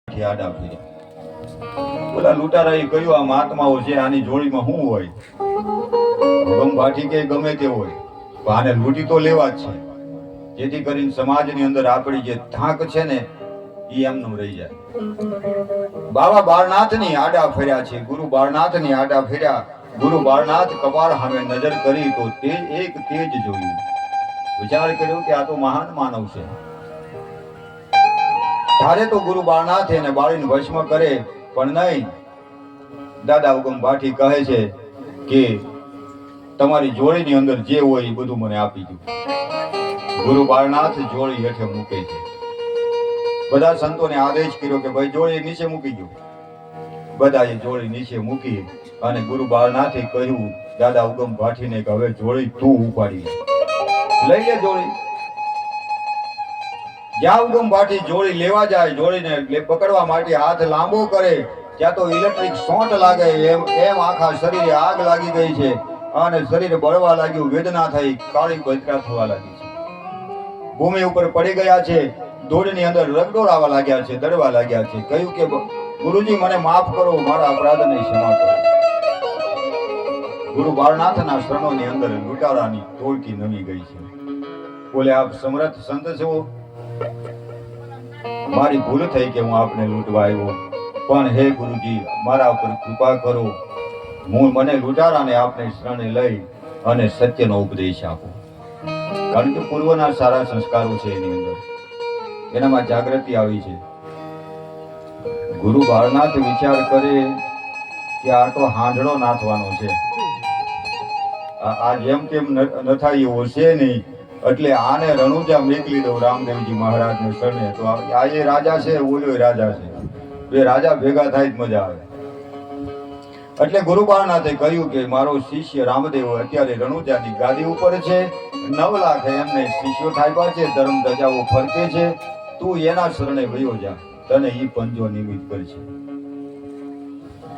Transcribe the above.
આડા ફર્યા. ઓલા લૂંટારાએ કહ્યું, આ મહાત્માઓ છે, આની જોડીમાં શું હોય? ગમ ભાઠી કે ગમે તે હોય, પણ આને લૂંટી તો લેવા જ છે, જેથી કરીને સમાજની અંદર આપણી જે થાક છે ને એ એમનેમ રહી જાય. બાબા બાળનાથની આડા ફર્યા છે, ગુરુ બાળનાથની આડા ફર્યા. ગુરુ બાળનાથ કપાળ સામે નજર કરી તો તે એક તેજ જોયું. વિચાર કર્યો કે આ તો મહાન માનવ છે. ધારે તો ગુરુ બાળનાથ એને બાળીને વશમાં કરે, પણ નહીં. દાદા ઉગમ ભાઠી કહે છે કે તમારી જોડીની અંદર જે હોય એ બધું મને આપી દો. ગુરુ બાળનાથ જોડી હેઠે મૂકે છે. બધા સંતોને આદેશ કર્યો કે ભાઈ જોડી નીચે મૂકી દો. બધાએ જોડી નીચે મૂકી અને ગુરુ બાળનાથે કહ્યું દાદા ઉગમ ભાઠીને કે હવે જોડી તું ઉપાડી લઈ લે જોડી. જ્યાં ઉગમ ભાઠી જોડી લેવા જાય, જોડીને પકડવા માટે હાથ લાંબો કરે, ત્યાં તો ઇલેક્ટ્રિક શોર્ટ લાગે એમ આખા શરીરે આગ લાગી ગઈ છે અને શરીર બળવા લાગ્યું, વેદના થઈ, કાળી બચકા થવા લાગી છે. ભૂમિ ઉપર પડી ગયા છે, ધૂળની અંદર રગડોળાવા લાગ્યા છે, દડવા લાગ્યા છે. કહ્યું કે ગુરુજી મને માફ કરો, મારા અપરાધને ક્ષમા કરો. ગુરુ બાળનાથના શરણોની અંદર લૂંટારાની ટોળકી નમી ગઈ છે. બોલે આપ સમર્થ સંત છો, મારી ભૂલ થઈ કે હું આપને લૂંટવા આવ્યો, પણ હે ગુરુજી મારા ઉપર કૃપા કરો, મને લૂંટારાને આપને શરણે લઈ અને સત્યનો ઉપદેશ આપો. કારણ કે પૂર્વના સારા સંસ્કારો છે એની અંદર, એનામાં જાગૃતિ આવી છે. ગુરુ બાળનાથ વિચાર કરે કે આ તો હાંડળો નાથવાનો છે, આ જેમ તેમ નથાઈ એવો છે નહીં, એટલે આને રણુજા મેકલી દઉં રામદેવજી મહારાજને શરણે. તો આ એ રાજા છે, ઓલો રાજા છે, બે રાજા ભેગા થાય જ મજા આવે. એટલે ગુરુ બાળનાથે કહ્યું કે મારો શિષ્ય રામદેવ અત્યારે રણુજાની ગાદી ઉપર છે, 9 લાખ એમને શિષ્યો થાપ્યા છે, ધર્મ ધજાઓ ફરકે છે, તું એના શરણે વયો જા, તને ઈ પંજો નિમિત્ત કરશે.